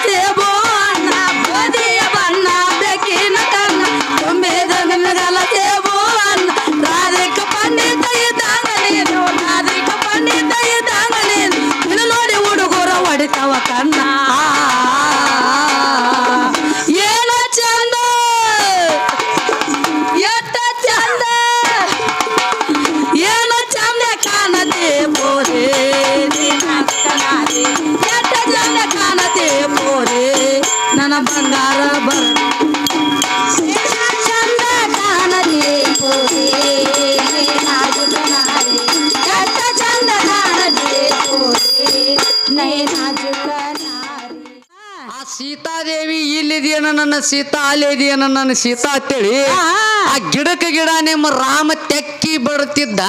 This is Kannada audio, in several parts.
ಸೇಬು ಅಣ್ಣ ಬದಿಯ ಬಣ್ಣ ಬೆಕ್ಕಿನ ಕಣ್ಣ ತುಂಬಿದ ನಿನಗಲ ಸೇಬು ಅಣ್ಣ ರಾಧಿಕ ಪಂಡಿತ ಇದ್ದಂಗ ನೀನು ರಾಧಿಕ ಪಂಡಿತ ಇದ್ದಂಗ ನೀನು ನಿನ್ನ ನೋಡಿ ಹುಡುಗರ ಹೊಡಿತಾವ ಕಣ್ಣ ಏನೋ ಚಂದ ಎಷ್ಟ ಚಂದ ಏನೋ ಚಂದ ಕಾಣತೆ ಬೋರೆ ಎಷ್ಟ ಚಂದ ಕಾಣತೆ ಬೋರೆ ನನ್ನ ಬಂಗಾರ ಬರ ಚಂದ ಕಾಣತೆ ಬೋರೆ ಎಷ್ಟ ಚಂದ ಕಾಣತೆ ಬೋರೆ ನಾಜುಕ ನಾರಿ ಸೀತಾದೇವಿ ಇಲ್ಲಿದೆಯನ ನನ್ನ ಸೀತಾ ಅಲ್ಲಿದೆಯನ ನನ್ನ ಸೀತಾ ಅಂತೇಳಿ ಆ ಗಿಡಕ್ಕೆ ಗಿಡ ನಿಮ್ಮ ರಾಮ ತೆಕ್ಕಿ ಬರುತ್ತಿದ್ದ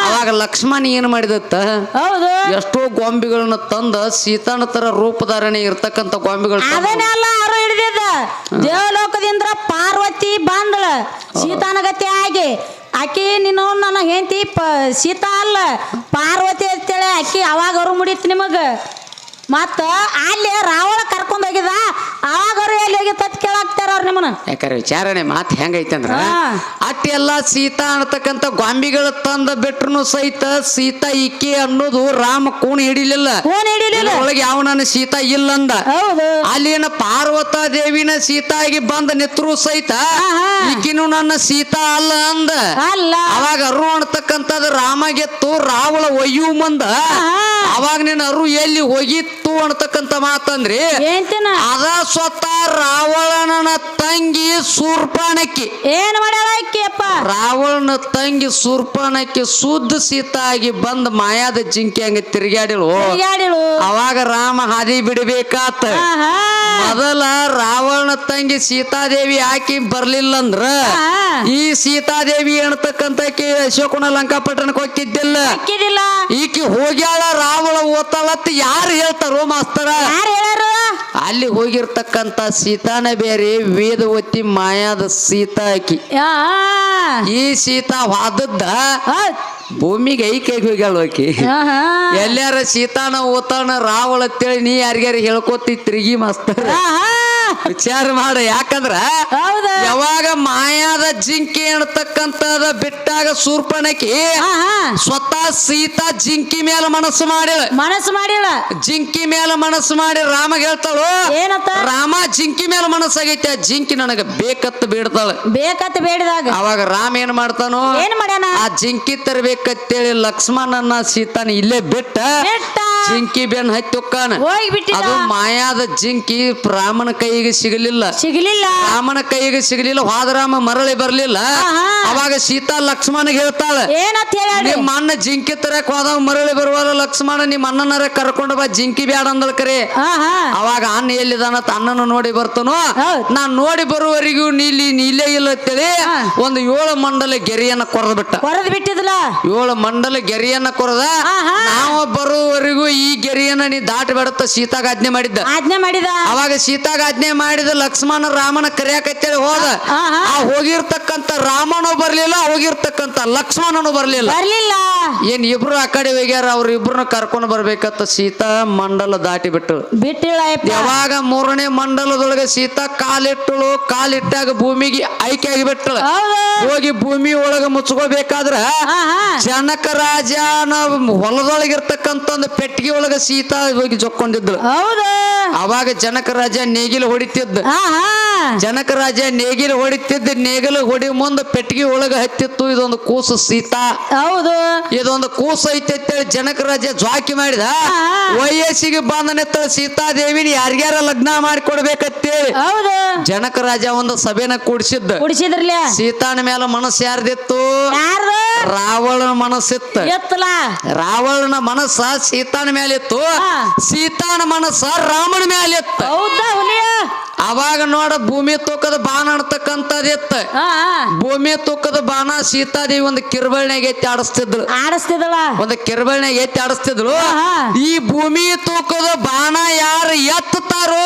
ಅವಾಗ ಲಕ್ಷ್ಮಣ ಏನ್ ಮಾಡಿದತ್ತ ಹೌದು ಎಷ್ಟೋ ಗೊಂಬೆಗಳನ್ನ ತಂದ ಸೀತಾನ ತರ ರೂಪಧಾರಣೆ ಇರ್ತಕ್ಕಂಥ ಗೊಂಬೆಗಳು ಅದನ್ನೆಲ್ಲ ಅರು ಹಿಡಿದಿದ್ದ ದೇವಲೋಕದಿಂದ ಪಾರ್ವತಿ ಬಂದಳ ಸೀತಾನಗತಿ ಆಗಿ ಆಕಿ ನೀನು ನನ್ನ ಹೆಂಡತಿ ಸೀತಾ ಅಲ್ಲ ಪಾರ್ವತಿ ಅಂತೇಳಿ ಆಕಿ ಅವಾಗ ಅರು ಮುಡಿತು ನಿಮಗ ಮತ್ತ ಅಲ್ಲಿ ರಾವಣ ಕರ್ಕೊಂಡ್ ಹೋಗಿದ ಅವಾಗ ಅವ್ರು ಎಲ್ಲಿ ಹೋಗಿ ತತ್ ಕೇಳಾಕ್ತಾರ ಅವ್ರು ನಿಮ್ಮನ್ನ ಯಾಕಂದ್ರೆ ವಿಚಾರಣೆ ಮಾತು ಹೆಂಗೈತಂದ್ರ ಅಟ್ಟಿ ಎಲ್ಲಾ ಸೀತಾ ಅನ್ನತಕ್ಕಂಥ ಗೊಂಬೆಗಳು ತಂದ ಬಿಟ್ರು ಸಹಿತ ಸೀತಾ ಈಕೆ ಅನ್ನೋದು ರಾಮ ಕೂಣ ಹಿಡಿಲಿಲ್ಲ ಒಳಗೆ ಯಾವ ನನ್ನ ಸೀತಾ ಇಲ್ಲಂದ ಅಲ್ಲಿನ ಪಾರ್ವತ ದೇವಿನ ಸೀತಾಗಿ ಬಂದ ನಿತ್ರು ಸಹಿತ ಈಕಿನು ನನ್ನ ಸೀತಾ ಅಲ್ಲ ಅಂದ ಅವಾಗ ಅರು ಅನ್ನತಕ್ಕಂಥದ್ದು ರಾಮ ಗೆತ್ತು ರಾವಣ ಒಯ್ಯು ಮಂದ ಅವಾಗ ನೀನು ಅರು ಎಲ್ಲಿ ಹೋಗಿತ್ತು ಅನ್ನತಕ್ಕಂಥ ಮಾತಂದ್ರಿ ಅದ ಸ್ವತಃ ರಾವಣನ ತಂಗಿ ಶೂರ್ಪಣಖಿ ಏನ್ ಮಾಡ್ಯಾಳ ರಾವಣನ ತಂಗಿ ಶೂರ್ಪಣಖಿ ಶುದ್ಧ ಸೀತಾ ಆಗಿ ಬಂದ ಮಾಯಾದ ಜಿಂಕಿ ಹಂಗ ತಿರುಗಾಡಿಳು ಅವಾಗ ರಾಮ ಹಾದಿ ಬಿಡಬೇಕಾತ ಮೊದಲ ರಾವಣ ತಂಗಿ ಸೀತಾದೇವಿ ಆಕಿ ಬರ್ಲಿಲ್ಲ ಅಂದ್ರ ಈ ಸೀತಾದೇವಿ ಅನ್ನತಕ್ಕಂತಕಿ ಅಶೋಕನ ಲಂಕಾಪಟ್ಟಣಕ್ಕೆ ಹೋಗಿದ್ದಿಲ್ಲ ಈಕಿ ಹೋಗ್ಯಾಳ ರಾವಣ ಓತಾಳತ್ ಯಾರು ಹೇಳ್ತಾರೋ ಮಾಸ್ತರ ಅಲ್ಲಿ ಹೋಗಿರ್ತಕ್ಕಂತ ಸೀತಾನ ಬೇರೆ ವೇದವತಿ ಮಾಯಾದ ಸೀತಾ ಆಕಿ ಈ ಸೀತಾ ವಾದದ್ದ ಭೂಮಿಗೆ ಐಕೈಗೆ ಹೋಗ್ಯಾಳ ಆಕಿ ಎಲ್ಲಾರ ಸೀತಾನ ಓತಾನ ರಾವಳ ಅಂತೇಳಿ ನೀ ಯಾರಿಗಾರ ಹೇಳ್ಕೋತಿ ತಿರುಗಿ ಮಾಸ್ತರ ವಿಚಾರ ಮಾಡ ಯಾಕಂದ್ರ ಯಾವಾಗ ಮಾಯಾದ ಜಿಂಕಿ ಅನ್ನತಕ್ಕಂತದ ಬಿಟ್ಟಾಗ ಶೂರ್ಪಣಖಿ ಸ್ವತಃ ಸೀತಾ ಜಿಂಕಿ ಮೇಲೆ ಮನಸ್ಸು ಮಾಡಿಳ ಜಿಂಕಿ ಮೇಲೆ ಮನಸ್ಸು ಮಾಡಿ ರಾಮ ಹೇಳ್ತಾಳು ರಾಮ ಜಿಂಕಿ ಮೇಲೆ ಮನಸ್ಸಾಗೈತೆ ಆ ಜಿಂಕಿ ನನಗ ಬೇಕತ್ತು ಬೇಡಿದಾಗ ಅವಾಗ ರಾಮ ಏನ್ ಮಾಡ್ತಾನೋ ಆ ಜಿಂಕಿ ತರಬೇಕಂತೇಳಿ ಲಕ್ಷ್ಮಣನ ಸೀತಾನ ಇಲ್ಲೇ ಬಿಟ್ಟ ಜಿಂಕಿ ಬೆನ್ ಹತ್ತಿ ಹೊಕ್ಕಾನ ಅದು ಮಾಯಾದ ಜಿಂಕಿ ರಾಮನ ಕೈಗೆ ಸಿಗಲಿಲ್ಲ ರಾಮನ ಕೈಗೆ ಸಿಗಲಿಲ್ಲ ಹೋದರಾಮ ಮರಳಿ ಬರ್ಲಿಲ್ಲ ಅವಾಗ ಸೀತಾ ಲಕ್ಷ್ಮಣಗೆ ಹೇಳ್ತಾಳ ನಿಮ್ಮ ಅಣ್ಣ ಜಿಂಕಿ ತರಕ್ ಹೋದಾಗ ಮರಳಿ ಬರುವಲ್ಲ ಲಕ್ಷ್ಮಣ ನಿಮ್ಮ ಅಣ್ಣನರ ಕರ್ಕೊಂಡು ಬಾ ಜಿಂಕಿ ಬ್ಯಾಡ ಅಂದಳ ಕರೆ ಅವಾಗ ಅಣ್ಣ ಎಲ್ಲಿದಾನತ್ ಅಣ್ಣನ ನೋಡಿ ಬರ್ತಾನೋ ನಾನ್ ನೋಡಿ ಬರುವವರೆಗೂ ನೀಲೇ ಇಲ್ಲ ಅಂತೇಳಿ ಒಂದು 7 ಮಂಡಲ ಗೆರೆಯನ್ನ ಕೊರದ್ ಬಿಟ್ಟಿದ್ಲ 7 ಮಂಡಲ ಗೆರೆಯನ್ನ ಕೊರದ ನಾವು ಬರುವವರೆಗೂ ಈ ಗೆರೆಯನ್ನ ನೀ ದಾಟಿ ಬಿಡುತ್ತ ಸೀತಾಗ ಆಜ್ಞೆ ಮಾಡಿದ್ದ ಅವಾಗ ಸೀತಾಗ ಆಜ್ಞೆ ಮಾಡಿದ ಲಕ್ಷ್ಮಣ ರಾಮನ ಕರೆಯಕತ್ತೇಳಿ ಹೋದ ಆ ಹೋಗಿರ್ತಕ್ಕಂತ ರಾಮನು ಬರ್ಲಿಲ್ಲ ಹೋಗಿರ್ತಕ್ಕಂತ ಲಕ್ಷ್ಮಣನು ಬರ್ಲಿಲ್ಲ ಏನ್ ಇಬ್ರು ಆ ಕಡೆ ಹೋಗ್ಯಾರ ಅವ್ರ ಇಬ್ರನ್ನ ಕರ್ಕೊಂಡು ಬರ್ಬೇಕತ್ತ ಸೀತಾ ಮಂಡಲ ದಾಟಿ ಬಿಟ್ಟಿಳ ಯಾವಾಗ 3ನೇ ಮಂಡಲದೊಳಗೆ ಸೀತಾ ಕಾಲಿಟ್ಟಾಗ ಭೂಮಿಗೆ ಆಯ್ಕೆ ಆಗಿಬಿಟ್ಟಳ ಹೋಗಿ ಭೂಮಿ ಒಳಗ ಮುಚ್ಕೋಬೇಕಾದ್ರ ಜನಕ ರಾಜನ ಹೊಲದೊಳಗಿರ್ತಕ್ಕಂತ ಒಂದು ಪೆಟ್ಟಿಗೆ ಒಳಗ ಸೀತಾ ಹೋಗಿ ಜೊಕ್ಕೊಂಡಿದ್ಳು ಅವಾಗ ಜನಕ ರಾಜ ನೇಗಿಲು ಹೊಡಿತಿದ್ದ ನೇಗಿಲು ಹೊಡಿ ಮುಂದೆ ಪೆಟ್ಟಿಗೆ ಒಳಗ ಹತ್ತಿತ್ತು ಇದೊಂದು ಕೂಸು ಸೀತಾ ಇದೊಂದು ಕೂಸು ಐತೆ ಅಂತೇಳಿ ಜನಕ ರಾಜ ಜ್ವಾಕಿ ಮಾಡಿದ ವಯಸ್ಸಿಗೆ ಬಂದ ನೆತ್ತಳ ಸೀತಾದೇವಿನ ಯಾರ್ಯಾರ ಲಗ್ನ ಮಾಡಿಕೊಡ್ಬೇಕಂತೇಳಿ ಜನಕ ರಾಜ ಒಂದು ಸಭೆನ ಕೂಡಿಸಿದ್ರಲ್ಲ ಸೀತಾನ ಮೇಲೆ ಮನಸ್ಸು ಯಾರ್ದಿತ್ತು ರಾವಣನ ಮನಸ್ಸಿತ್ತು ರಾವಣನ ಮನಸ್ಸ ಸೀತಾನ ಮೇಲೆ ಇತ್ತು ಸೀತಾನ ಮನಸ್ಸ ರಾಮನ ಮೇಲೆ ಇತ್ತು ಅವಾಗ ನೋಡ ಭೂಮಿ ತೂಕದ ಬಾಣ ಅಂತಕ್ಕಂಥದಿತ್ತ ಭೂಮಿ ತೂಕದ ಬಾಣ ಸೀತಾದೇವಿ ಒಂದು ಕಿರ್ಬಳ್ನಾಗ ಎತ್ತಿ ಆಡಿಸ್ತಿದ್ದಳ ಒಂದು ಕಿರ್ಬಳ್ನಾಗ ಎತ್ತಿ ಆಡಿಸ್ತಿದ್ಳು ಈ ಭೂಮಿ ತೂಕದ ಬಾಣ ಯಾರು ಎತ್ತಾರೋ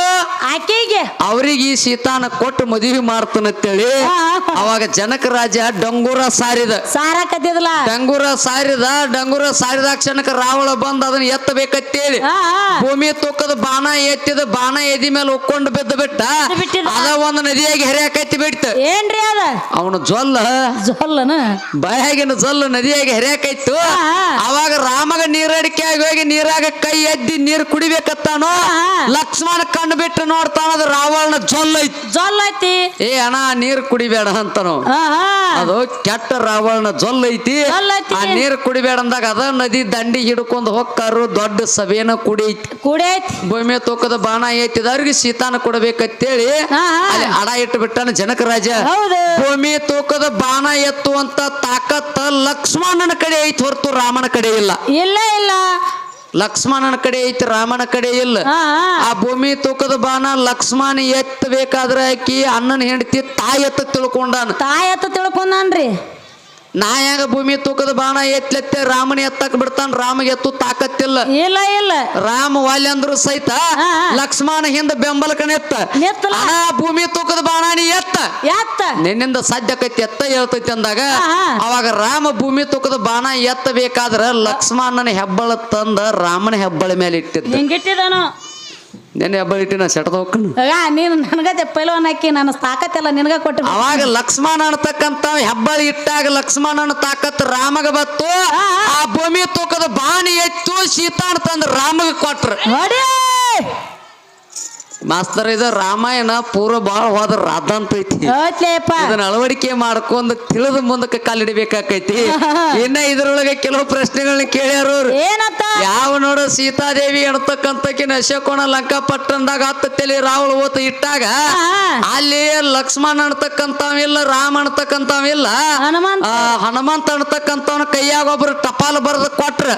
ಆಕೆಗೆ ಅವ್ರಿಗೆ ಈ ಸೀತಾನ ಕೊಟ್ಟು ಮದುವೆ ಮಾಡ್ತಾನಂತೇಳಿ ಅವಾಗ ಜನಕ ರಾಜ ಡಂಗೂರ ಸಾರಿದ ಸಾರಾಕತ್ತಿದ್ಲ ಡಂಗೂರ ಸಾರಿದ ಕ್ಷಣಕ್ಕೆ ರಾವಣ ಬಂದ್ ಅದನ್ನ ಎತ್ತಬೇಕಂತೇಳಿ ಭೂಮಿ ತೂಕದ ಬಾಣ ಎತ್ತಿದ ಬಾಣ ಎದಿ ಮೇಲೆ ಉಕ್ಕೊಂಡು ಬಿದ್ದ ಬಿಟ್ಟ ಅದ ಒಂದು ನದಿಯಾಗಿ ಹರಿಯಾಕೈತಿ ಬಿಡ್ತ ಏನ್ರಿ ಅದ ಅವನು ಜೊಲ್ಲನ ಬಾಯಾಗಿನ ಜೊಲ್ಲು ನದಿಯಾಗಿ ಹರಿಯಾಕೈತು ಅವಾಗ ರಾಮಗ ನೀರಡಿಕೆ ಆಗಿ ಹೋಗಿ ನೀರಾಗ ಕೈ ಎದ್ದಿ ನೀರು ಕುಡಿಬೇಕತ್ತಾನೋ ಲಕ್ಷ್ಮಣ ಕಣ್ಣು ಬಿಟ್ಟು ನೋಡ್ತಾನದ ರಾವಣನ ಜೊಲ್ಲೈತಿ ಏ ಅಣ್ಣ ನೀರ್ ಕುಡಿಬೇಡ ಅಂತನು ಅದು ಕೆಟ್ಟ ರಾವಣನ ಜೊಲ್ಲೈತಿ ಆ ನೀರ್ ಕುಡಿಬೇಡ ಅಂದಾಗ ಅದ ನದಿ ದಂಡಿ ಹಿಡ್ಕೊಂಡು ಹೋಗ್ತಾರು ದೊಡ್ಡ ಸಭೆನ ಕುಡಿಯೈತಿ ಭೂಮಿ ತೂಕದ ಬಾಣ ಐತಿದ ಅವ್ರಿಗೆ ಸೀತಾನ ಕೊಡಬೇಕಂತೇಳಿ ಅಲ್ಲಿ ಅಡ ಇಟ್ಟು ಬಿಟ್ಟಾನ ಜನಕ ರಾಜ ಭೂಮಿ ತೂಕದ ಬಾಣ ಎತ್ತುವಂತ ತಾಕತ್ತ ಲಕ್ಷ್ಮಣನ ಕಡೆ ಐತಿ ಹೊರತು ರಾಮನ ಕಡೆ ಇಲ್ಲ ಲಕ್ಷ್ಮಣನ ಕಡೆ ಐತಿ ರಾಮನ ಕಡೆ ಇಲ್ಲ ಆ ಭೂಮಿ ತೂಕದ ಬಾಣ ಲಕ್ಷ್ಮಣ ಎತ್ತಬೇಕಾದ್ರೆ ಆಕಿ ಅಣ್ಣನ ಹೆಂಡತಿ ತಾಯಿ ಎತ್ತ ತಿಳ್ಕೊಂಡಾನ್ರಿ ನಾ ಯಾಗ ಭೂಮಿ ತೂಕದ ಬಾಣ ಎತ್ತಲೆತ್ತೆ ರಾಮನ ಎತ್ತಕ್ ಬಿಡ್ತಾನ ರಾಮಗೆ ಎತ್ತು ತಾಕತ್ತಿಲ್ಲ ಇಲ್ಲ ರಾಮ ವಾಲ್ಯ ಅಂದ್ರು ಸಹಿತ ಲಕ್ಷ್ಮಣ ಹಿಂದ ಬೆಂಬಲಕನ ಎತ್ತ ಭೂಮಿ ತೂಕದ ಬಾಣ ನೀ ಎತ್ತ ನಿನ್ನಿಂದ ಸಾಧ್ಯಕೈತಿ ಎತ್ತ ಹೇಳ್ತೈತಿ ಅಂದಾಗ ಅವಾಗ ರಾಮ ಭೂಮಿ ತೂಕದ ಬಾಣ ಎತ್ತಬೇಕಾದ್ರ ಲಕ್ಷ್ಮಣನ ಹೆಬ್ಬಳ ತಂದ ರಾಮನ ಹೆಬ್ಬಳ ಮೇಲೆ ಇಟ್ಟಿದ್ದಾನು ನೆನ್ನೆ ಹೆಬ್ಬಳ ಇಟ್ಟಿ ನಾ ಸೆಟದ ಹೋಗ್ಕನು ನೀನು ನನಗತ್ತೆ ಪೈಲವನ್ ಹಾಕಿ ನಾನು ತಾಕತ್ತೆಲ್ಲ ನಿನಗ ಕೊಟ್ಟು ಅವಾಗ ಲಕ್ಷ್ಮಣ ಅನ್ನತಕ್ಕಂತ ಹೆಬ್ಬಳ ಇಟ್ಟಾಗ ಲಕ್ಷ್ಮಣನ ತಾಕತ್ ರಾಮಗ ಬತ್ತು ಆ ಭೂಮಿ ತೂಕದ ಬಾಣಿ ಎತ್ತು ಸೀತಾನ ತಂದ ರಾಮಗ ಕೊಟ್ರ ಮಾಸ್ತರ್ ಇದು ರಾಮಾಯಣ ಪೂರ ಬಾಳ ಹೋದ ರಾಧ ಅಂತ ಐತಿ ಇದನ್ನ ಅಳವಡಿಕೆ ಮಾಡ್ಕೊಂಡ್ ತಿಳಿದ ಮುಂದಕ್ಕೆ ಕಾಲಿಡಬೇಕಾಕೈತಿ ಇನ್ನ ಇದ್ರೊಳಗೆ ಕೆಲವು ಪ್ರಶ್ನೆಗಳನ್ನ ಕೇಳ್ಯಾರ ಯಾವ ನೋಡು ಸೀತಾದೇವಿ ಎಣತಕ್ಕಂತಕಿನ ಅಶೋಕೋಣ ಲಂಕಾ ಪಟ್ಟಣದಾಗ 10 ತಲೆ ರಾವಣ ಓತ ಇಟ್ಟಾಗ ಅಲ್ಲಿ ಲಕ್ಷ್ಮಣ ಅಣತಕ್ಕಂತವಿಲ್ಲ ರಾಮ ಅಣತಕ್ಕಂತವಿಲ್ಲ ಹನುಮಂತ ಅಣತಕ್ಕಂತವನ ಕೈಯಾಗ ಒಬ್ರು ಟಪಾಲ ಬರೆದ ಕೊಟ್ರ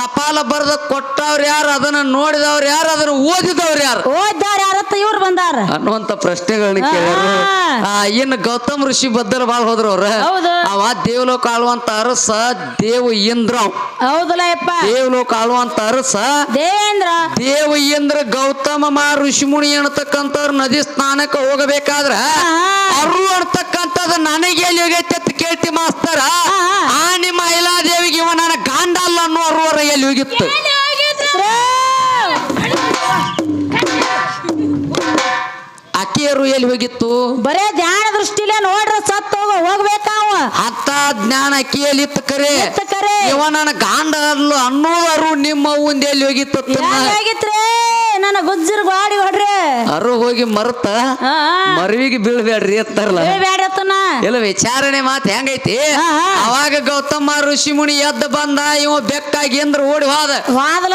ಟಪಾಲ ಬರೆದ ಕೊಟ್ಟವ್ರ ಯಾರು ಅದನ್ನ ನೋಡಿದವ್ರ ಯಾರು ಅದನ್ನ ಓದಿದವ್ರ ಯಾರು ಇವ್ರು ಬಂದಾರ ಅನ್ನುವಂತ ಪ್ರಶ್ನೆಗಳನ್ನ ಕೇಳ್ಯಾರ ಇನ್ನು ಗೌತಮ್ ಋಷಿ ಬದ್ದಲ ಬಾಳ್ ಹೋದ್ರ ಅವ್ರ ಅವ ದೇವಲೋಕ ಆಳುವಂತ ಅರಸ ದೇವ ಇಂದ್ರ ದೇವಲೋಕ ಆಳುವಂತ ಅರಸ ದೇವ ಇಂದ್ರ ಗೌತಮ ಋಷಿ ಮುನಿ ಅನ್ನತಕ್ಕಂಥವ್ರ ನದಿ ಸ್ನಾನಕ್ಕೆ ಹೋಗಬೇಕಾದ್ರ ಅರು ಅನ್ನತಕ್ಕಂಥದ್ ನನಗೆ ಎಲ್ಲಿ ಹೋಗೈತೆ ಅಂತ ಕೇಳ್ತಿ ಮಾಸ್ತರ ಆ ನಿಮ್ಮ ಮಹಿಳಾದೇವಿಗೆ ಇವ ನನ್ನ ಗಾಂಡ ಅಲ್ಲ ಅನ್ನೋರು ಎಲ್ಲಿ ಹೋಗಿತ್ತು ಅಕ್ಕಿಯರು ಎಲ್ಲಿ ಹೋಗಿತ್ತು ಬರೇ ಧ್ಯಾನ ದೃಷ್ಟಿಲೇ ನೋಡ್ರ ಸತ್ತು ಹೋಗ್ಬೇಕಾವ ಅತ್ತ ಜ್ಞಾನ ಅಕ್ಕಿಯಲ್ಲಿ ಇತ್ತು ಕರೆ ಇವ ನನ್ನ ಗಾಂಡ ಅಲ್ಲ ಅನ್ನೋರು ನಿಮ್ಮ ಒಂದ್ ಎಲ್ಲಿ ಹೋಗಿತ್ತು ನನ್ನ ಗುಜ್ಜರ್ ಗಾಡಿ ಹೊಡ್ರಿ ಅರು ಹೋಗಿ ಮರ್ತ ಮರವಿಗೆ ಬೀಳ್ಬೇಡ್ರಿ ಎತ್ತಾರಲ್ಲ ಎಲ್ಲ ವಿಚಾರಣೆ ಮಾತು ಹೆಂಗೈತಿ ಅವಾಗ ಗೌತಮ ಋಷಿ ಮುನಿ ಎದ್ದ ಬಂದ ಇವ ಬೆಕ್ಕಾಗಿ ಅಂದ್ರ ಓಡಿ ಹೋದ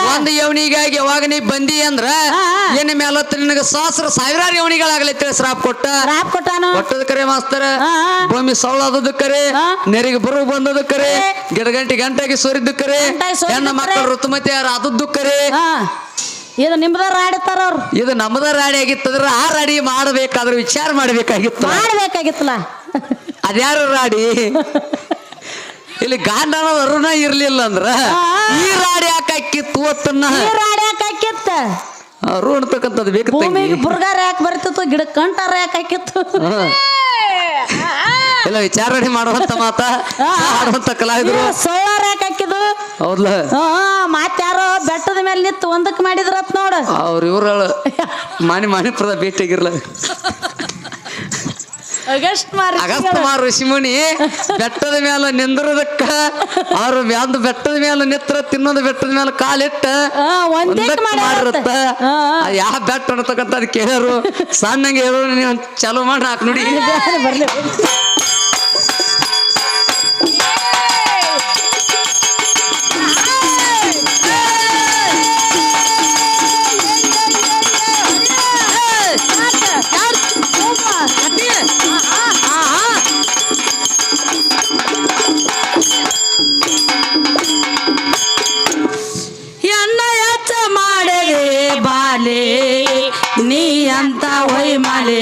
ಒಂದ್ ಯವನಿಗಾಗಿ ಅವಾಗ ನೀ ಬಂದಿ ಅಂದ್ರ ಏನ್ ಮೇಲತ್ತ ನಿನಗ ಸಾವಿರಾರು ಯವನಿಗಳಾಗ್ಲೈತಿ ಶ್ರಾಪ್ ಕೊಟ್ಟದ ಕರೆ ಮಾಸ್ತರ ಭೂಮಿ ಸೌಳಾದದ್ದು ಕರೆ ನೆರಿಗೆ ಬರು ಬಂದದ್ದು ಕರೆ ಗಂಟೆಗೆ ಸೋರಿದ್ದು ಕರೆ ಹೆಣ್ಣ ಮಕ್ಕಳು ಋತುಮತಿ ಆದದ್ದು ಕರೆ ಇದು ನಿಮ್ದಾರ ಆಡಿತಾರ ಅವ್ರು ಇದು ನಮ್ದ ರಾಡಿ ಆಗಿತ್ತಂದ್ರ ಆ ರಾಡಿ ಮಾಡಬೇಕಾದ್ರೆ ವಿಚಾರ ಮಾಡ್ಬೇಕಾಗಿತ್ತಲ್ಲ ಅದ್ಯಾರು ರಾಡಿ ಇಲ್ಲಿ ಗಾಂಡ ಅನ್ನೋದು ಅರುಣ ಇರ್ಲಿಲ್ಲ ಅಂದ್ರ ಈ ರಾಡಿ ಯಾಕಾಕಿತ್ತು ಅತ್ತನ್ನ ಅರು ಅನ್ತಕ್ಕಂಥದ್ದು ಬೇಕು ಬುರ್ಗಾರ ಯಾಕೆ ಬರ್ತಿತ್ತು ಗಿಡ ಕಂಟಾರ ಯಾಕೆ ಹಾಕಿತ್ತು ಎಲ್ಲ ವಿಚಾರಣೆ ಮಾಡುವಂತ ಮಾತ ಆಡುವಂತ ಕಲಾವಿದರು ಸೋಲಾರ್ ಯಾಕೆ ಹಾಕಿದ್ದು ಹೌದ್ಲ ಮತ್ತಾರೋ ಬೆಟ್ಟದ ಮೇಲೆ ನಿಂತು ಒಂದಕ್ಕೆ ಮಾಡಿದ್ರತ್ ನೋಡ ಅವ್ರ ಇವ್ರಳು ಮಾಣಿಪುರದ ಭೇಟಿಯಾಗಿರ್ಲ ಅಗಸ್ತ್ಯ ಋಷಿಮುನಿ ಬೆಟ್ಟದ ಮೇಲೆ ನಿಂದ್ರದಕ್ಕ ಅವ್ರು ಬೆಟ್ಟದ ಮೇಲೆ ನಿತ್ರ ತಿನ್ನೋದು ಬೆಟ್ಟದ ಮೇಲೆ ಕಾಲಿಟ್ಟ ಮಾಡಿರತ್ತ ಯಾವ ಬೆಟ್ಟ ಅನ್ನತಕ್ಕಂತ ಅದ್ ಕೇಳರು ಸಣ್ಣಂಗೆ ಹೇಳೋ ನೀವು ಚಾಲು ಮಾಡಿ ಹಾಕ್ ನೋಡಿ ನೀ ಅಂತ ಹೊಯ್ ಮಾಲೆ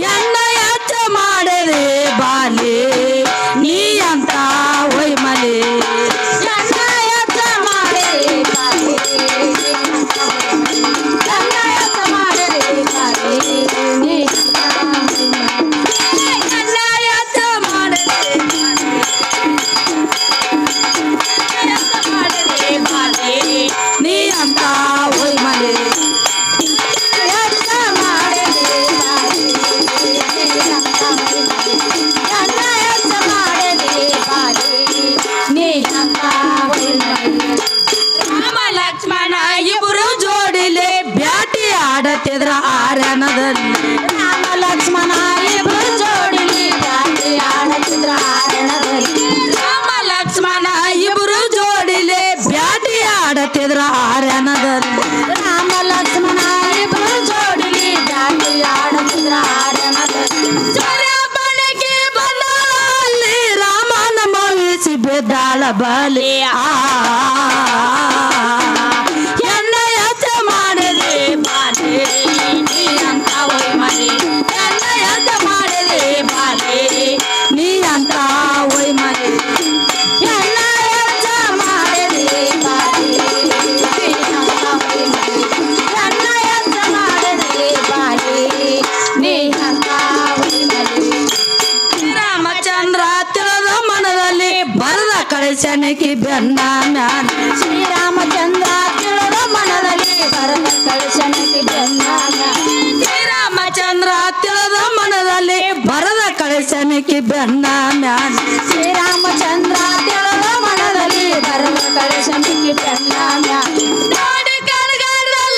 ಎನ್ನ ಯಾಚ ಮಾಡದೆ ಬಾಲೆ ನೀ ಅಂತ ಹೊಯ್ ಮಾಲೆ ಎನ್ನ ಯಾಚ ಮಾಡದೆ ಬಾಲೆ ಎನ್ನ ಯಾಚ ಮಾಡದೆ ಬಾಲೆ ಆಡತಿದ್ರ ಆರ್ಯನದಲ್ಲಿ ರಾಮ ಲಕ್ಷ್ಮಣ ಇಬ್ರು ಜೋಡಿಲಿ ಬ್ಯಾಟಿ ಆಡತಿದ್ರ ಆರಣದಲ್ಲಿ ರಾಮ ಲಕ್ಷ್ಮಣ ಇಬ್ರು ಜೋಡಿಲೆ ಬ್ಯಾಟಿ ಆಡತಿದ್ರ ಆರ್ಯನದಲ್ಲಿ ರಾಮ ಲಕ್ಷ್ಮಣ ಇಬ್ರು ಜೋಡಿಲಿ ಬ್ಯಾಟಿ ಆಡತಿದ್ರ ಆರಣದಲ್ಲಿ ಸೂರ್ಯಪ್ಪನಿಗೆ ಬಂದಲ್ಲಿ ರಾಮನ ಮವಿಸಿ ಬಿದ್ದಾಳ ಬಲಿ ಎನ್ನ ಯಚ ಮಾಡಿದೆ ಬಾಲೆ ನೀ ಅಂತ ಒಯ್ ಮನೆ ಎನ್ನ ಯಚ ಮಾಡಿದೆ ಬಾಲೆ ನೀ ಅಂತ ಒಯ್ ಮನೆ ಎನ್ನ ಯಜ್ಜ ಮಾಡಿದೆ ಬಾರಿ ಎನ್ನ ಯಜ್ಜ ಮಾಡಿದೆ ಬಾರಿ ನೀ ಅಂತ ರಾಮಚಂದ್ರ ತಿಳಿದ ಮನದಲ್ಲಿ ಬರದ ಕಳಿಸನಿಕೆ ಬೆನ್ನ ಮ್ಯಾಲ ಶ್ರೀರಾಮಚಂದ್ರ ತಿಳಿದ ಮನದಲ್ಲಿ ಬರದ ಕಳಿಸನಿಗೆ ಬೆನ್ನ ಶ್ರೀರಾಮಚಂದ್ರ ತಿಳಿದ ಮನದಲ್ಲಿ ಬರದ ಕಳಿಸನಿಕೆ ಬೆನ್ನ ಮ್ಯಾಲ ಶ್ರೀರಾಮಚಂದ್ರ ತಿಳಿದ ಮನದಲ್ಲಿ ಬರದ ಕಳಿಸನಿಗೆ ಬೆನ್ನ ನೋಡಿ ಕರ್ಗಾಡಿದ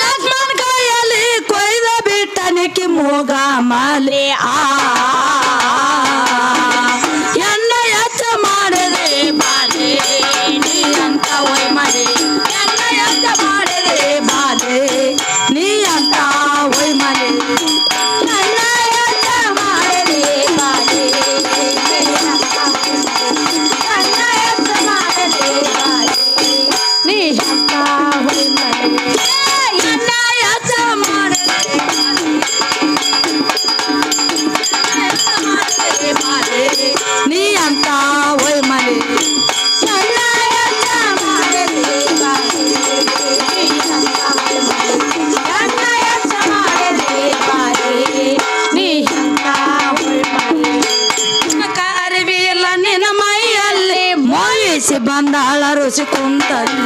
ಲಕ್ಷ್ಮಣ ಕೈಯಲ್ಲಿ ಕೊಯ್ದ ಬಿಟ್ಟನಿಕೆ ಮೂಗ ಮಾಲೆ ಎನ್ನ ಯಚ್ಚ ಮಾಡಿದೆ ಬಾಲೆ ನೀ ಅಂತ ಒಯ್ ಮನೆ ಎನ್ನ ಯಚ್ಚ ಮಾಡಿದೆ ಬಾಲೆ ನೀ ಅಂತ ಒಯ್ ಮನೆ ನನ್ನ ಯಜ್ಜ ಮಾಡಿದೆ ಬಾರಿ ನನ್ನ ಯಜ್ಜ ಮಾಡಿದೆ ಬಾರಿ ನೀ ಅಂತ ಎನ್ನ ಯಚ್ಚ ಮಾಡಿದೆ ಬಾಲೆ ನೀ ಅಂತ ಒಯ್ ಮನೆ ನನ್ನ ಯಜ್ಜ ಮಾಡಿದೆ ಬಾರಿ ನನ್ನ ಯಜ್ಜ ಮಾಡಿದೆ ಬಾರಿ ನೀ ಅಂತ ಕರಿವಿ ಇಲ್ಲ ನಿನ್ನ ಮೈಯಲ್ಲಿ ಮೋಯಿಸಿ ಬಂದಾಳ ರುಚಿ ಕುಂತಲ್ಲಿ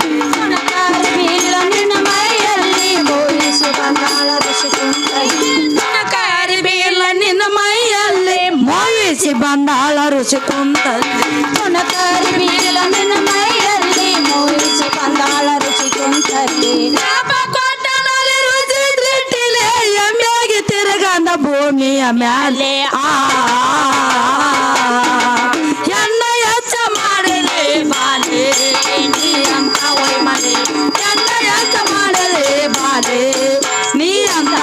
ಬೀಳ ನಿನ್ನ ಮೈಯಲ್ಲಿ ಬೋಯಿಸಿ ಬಂದಾಳ ಋಷಿ ಕುಂತಲ್ಲಿ ಕರಿವಿ ಇಲ್ಲ ನಿನ್ನ ಮೈಯಲ್ಲಿ ಮೋಯಿಸಿ ಬಂದಾಳ ರುಚಿ ಕುಂತಲ್ಲಿ ಕುಣಕರಿ ಬೀಳ ನಿನ್ನ ಮೈಯಲ್ಲಿ ಮೋಯಿಸಿ ಬಂದಾಳ ಋಷಿ ಕುಂತಲ್ಲಿ ಶಾಪ ಕೊಟ್ಟನಲ್ಲಿ ರುಚಿ ದೃಷ್ಟಿಲೆ ಎಮ್ಮೆಗೆ ತಿರುಗಂದ ಭೂಮಿಯ ಮ್ಯಾಲೆ ಎನ್ನ ಯಚ್ಚ ಮಾಡಿದೆ ಬಾಲೆ ನೀ ಅಂತ ಒಯ್ ಮನೆ ಎನ್ನ ಯಚ್ಚ ಮಾಡಿದೆ ಬಾಲೆ ನೀ ಅಂತ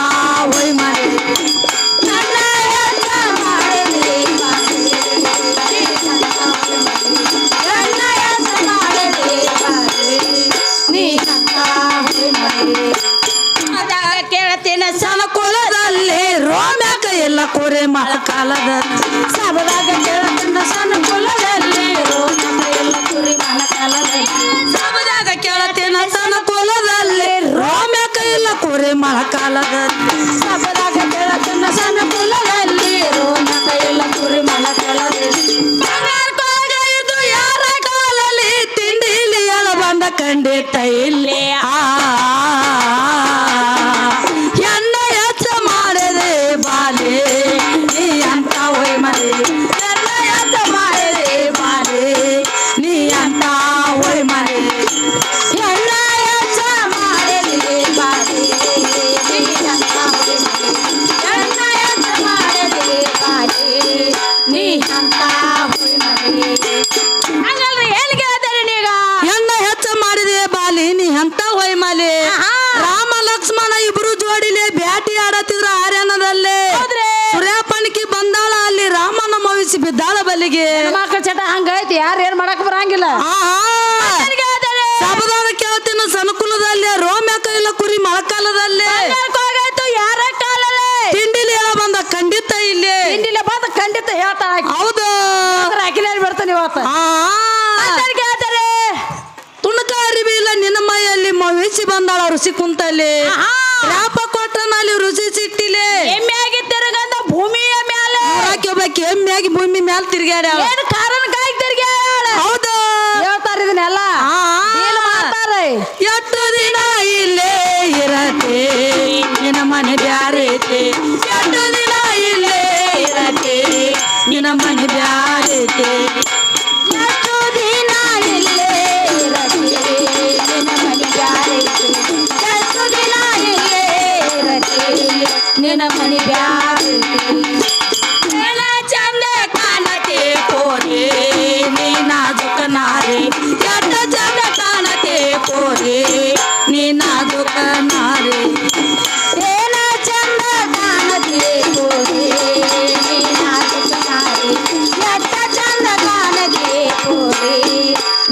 ಒಯ್ ಮನೆ ನನ್ನ ಯಜ್ಜ ಮಾಡಿದೆ ಬಾರಿ ನನ್ನ ಯಜ್ಜ ಮಾಡಿದೆ ಬಾರಿ ನೀ ಅಂತ ಕೇಳ್ತೀನಿ ಸನಕುಲದಲ್ಲಿ ರೋಮ್ಯಾಕ ಎಲ್ಲ ಕುರೆ ಮಳಕಾಲದಲ್ಲಿ ಸಬದಾಗ ಕೇಳತನ್ನ ಸಣ್ಣ ಕುಲದಲ್ಲಿ ರೋಮಕ ಎಲ್ಲ ಕುರಿ ಮನ ಕಾಲದಲ್ಲಿ ಸಬದಾಗ ಕೇಳ್ತೀನಿ ಸನಕುಲದಲ್ಲಿ ರೋಮ್ಯಾಕ ಎಲ್ಲ ಕುರೆ ಮಳಕಾಲದಲ್ಲಿ ಸಬದಾಗ ಕೇಳತನ್ನ ಸಣ್ಣ ಕುಲದಲ್ಲಿ ರೋಮಕ ಎಲ್ಲ ಕುರಿ ಮನ ಕಾಲದಲ್ಲಿ ಇದು ಯಾರ ಕಾಲಲ್ಲಿ ತಿಂಡಿಲಿ ಎಳ ಬಂದ ಖಂಡಿತ ಇಲ್ಲಿ ಎನ್ನ ಯಚ್ಚ ಮಾಡಿದೆ ಬಾಲೆ ನೀ ಅಂತ ಒಯ್ ಮನೆ ಎನ್ನ ಯಚ್ಚ ಮಾಡಿದೆ ಬಾಲೆ ನೀ ಅಂತ ಒಯ್ ಮನೆ ಎಲ್ಲ ಯಜ್ಜ ಮಾಡಿದೆ ಬಾರಿ ಎಲ್ಲ ಯಜ್ಜ ಮಾಡಿದೆ ಬಾರಿ ನೀ ಅಂತ ಹಂಗಲ್ರಿ ಎಲ್ಲಿ ಕೇಳ್ತಾರೆ ನೀಗ ಎನ್ನ ಹೆಚ್ಚ ಮಾಡಿದೆ ಬಾಲಿ ನೀ ಅಂತ ಒಯ್ ಮಲೆ ರಾಮ ಲಕ್ಷ್ಮಣ ಇಬ್ರು ಜೋಡಿಲೆ ಬ್ಯಾಟಿ ಆಡತಿದ್ರ ಆರ್ಯನದಲ್ಲಿ ಹೌದ್ರಿ. ಸೂರ್ಯಪ್ಪನಿಗೆ ಬಂದಾಳ ಅಲ್ಲಿ ರಾಮನ ಮವಿಸಿ ಬಿದ್ದಾಳ ಬಲಿಗೆ ಮಕ್ಕಳ ಚಟ ಹಂಗೈತಿ ಯಾರು ಏನ್ ಮಾಡಕ್ ಬರಂಗಿಲ್ಲ ಸಬದಾದ ಕೇಳ್ತೀನ ಸನುಕುಲದಲ್ಲಿ ರೋಮ್ಯಾಕ ಇಲ್ಲ ಕುರಿ ಮಳಕಾಲದಲ್ಲಿ ಯಾರ ಕಾಲಲ್ಲಿ ತಿಂಡಿಲಿ ಎಲ್ಲ ಬಂದ ಖಂಡಿತ ಇಲ್ಲಿ ಹಿಂದಿಲ್ಲ ಬಂದ ಖಂಡಿತ ಹೇಳ್ತಾಳ ಹೌದು ಅಖಿಲೇರಿ ಬರ್ತಾನೆ ಇವತ್ತು ಕೇಳ್ತಾರೆ ತುಣಕ ಅರಿವಿ ಇಲ್ಲ ನಿನ್ನ ಮೈಯಲ್ಲಿ ಮವಿಸಿ ಬಂದಾಳ ಋಷಿ ಕುಂತಲ್ಲಿ ರಾಪ ಕೊಟ್ಟನಲ್ಲಿ ರುಚಿ ಸಿಟ್ಟಿಲೆ ಎಮ್ಮೆಯಾಗಿ ತಿರುಗಂದ ಭೂಮಿಯ ಮೇಲೆ ಒಬ್ಬಾಕಿ ಎಮ್ಮೆಯಾಗಿ ಭೂಮಿ ಮ್ಯಾಲ ತಿರ್ಗ್ಯಾಡ್ಯಾಳ ಏನು ಕಾರಣಕ್ಕಾಗಿ ತಿರುಗ್ಯಾಳ ಹೌದು ಹೇಳ್ತಾರ ಇದನ್ನೆಲ್ಲ ಏನ್ ಮಾಡ್ತಾರೆ ಎಷ್ಟು ದಿನ ಇಲ್ಲೇ ಇರತೆ ನಿನ್ನ ಮನೆ ಬ್ಯಾರೈತೆ ಎಷ್ಟು ದಿನ ಇಲ್ಲೇ ಇರತೆ ನಿನ್ನ ಮನೆ ಬ್ಯಾರೈತೆ ಎಷ್ಟು ದಿನ ಇಲ್ಲೇ ಇರತ್ತೆ ನಿನ್ನ ಮನೆ ಬ್ಯಾರೈತೆ ಎಷ್ಟು ದಿನ ಇಲ್ಲೇ ಇರತ್ತೆ ನಾರಿ ನೀ ನಾಜುಕ ನಾರಿ ಏನ ಚಂದ ಕಾಣದೆ ಕೋರಿ ನೀ ನಾಜುಕ ನಾರಿ ಎಷ್ಟ ಚಂದ ಕಾಣದೆ ಕೋರಿ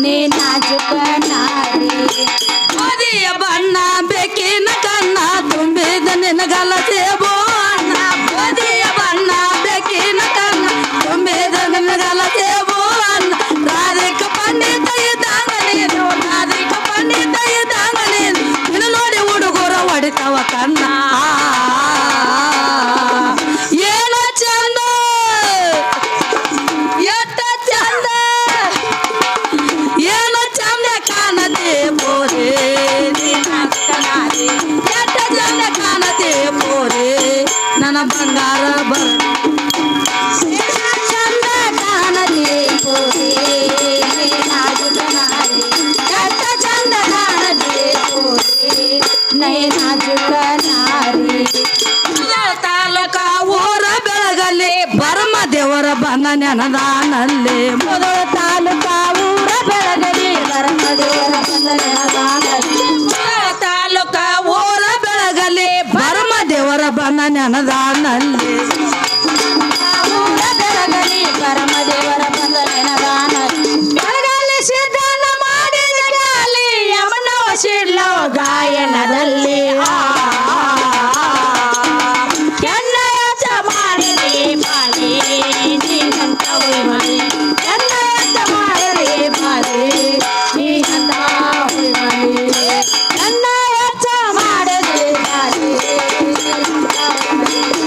ನೀ ನಾಜುಕ ನಾರಿ ಮದಿಯ ಬಣ್ಣ ಬೇಕಿನ ಕಣ್ಣ ತುಂಬಿದ ನಿನಗಲ ಸೇಬೋ ಅಣ್ಣ ಮದಿಯ ಬಣ್ಣ ಬೇಕಿನ ಕಣ್ಣ ತುಂಬಿದ ನಿನಗಲ ಸೇಬೋ ಅಣ್ಣ ರಾಧಿಕ ಪಂಡಿತ ಇದ್ದಂಗ ನೀನು ರಾಧಿಕ ಪಂಡಿತ ಇದ್ದಂಗ ನೀನು ನಿನ್ನ ನೋಡಿ ಹುಡುಗರ ಹೊಡಿತಾವ ಕಣ್ಣ ಏನ ಚಂದ ಎಷ್ಟ ಚಂದ ಏನ ಚಂದ ಕಾಣದೆ ಬೋರೆ ಎಷ್ಟ ಚಂದ ಕಾಣದೆ ಬೋರೆ ನನ್ನ ಬಂಗಾರ ಬರ ಚಂದ ಕಾಣದೆ ಕೋರಿ ನೀ ನಾಜುಕ ನಾರಿ ಎಷ್ಟ ಚಂದ ಕಾಣದೆ ಕೋರಿ ನೀ ನಾಜುಕ ನಾರಿ ತಾಲೂಕ ಊರ ಬೆಳಗಲ್ಲಿ ಬರಮ ದೇವರ ಬನ ನೆನದಾನಲ್ಲಿ ಮೊದಲ ತಾಲೂಕ ಊರ ಬೆಳಗಲಿ ಬರಮದೇವರ ಬಂದನೆನದಾನಲಿ ತಾಲೂಕ ಊರ ಬೆಳಗಲ್ಲಿ ಬರಮ ದೇವರ ಬನ ನೆನದಾನಲ್ಲಿ ಊರ ಬೆಳಗಲಿ ಬರಮದೇವರ ಬಂದನೆನದಾನಲಿ ಬೆಳಗಲಿ ಸಿದ್ಧನ ಮಾಡಿದ ಗಾಲಿ ಯಮನವ ಸಿಡ್ಲೋ ಗಾಯನದಲ್ಲಿ ಎನ್ನಯತ ಮಾಡಿದೆ ಬಾಲಿ ನೀನಂತ ಉಯ್ಮಲಿ ಎನ್ನಯತ ಮಾಡಿದೆ ಬಾಲಿ ನೀನಂತ ಉಯ್ಮಲಿ ಎನ್ನಯತ ಮಾಡಿದೆ ಬಾಲಿ ನೀನಂತ ಉಯ್ಮಲಿ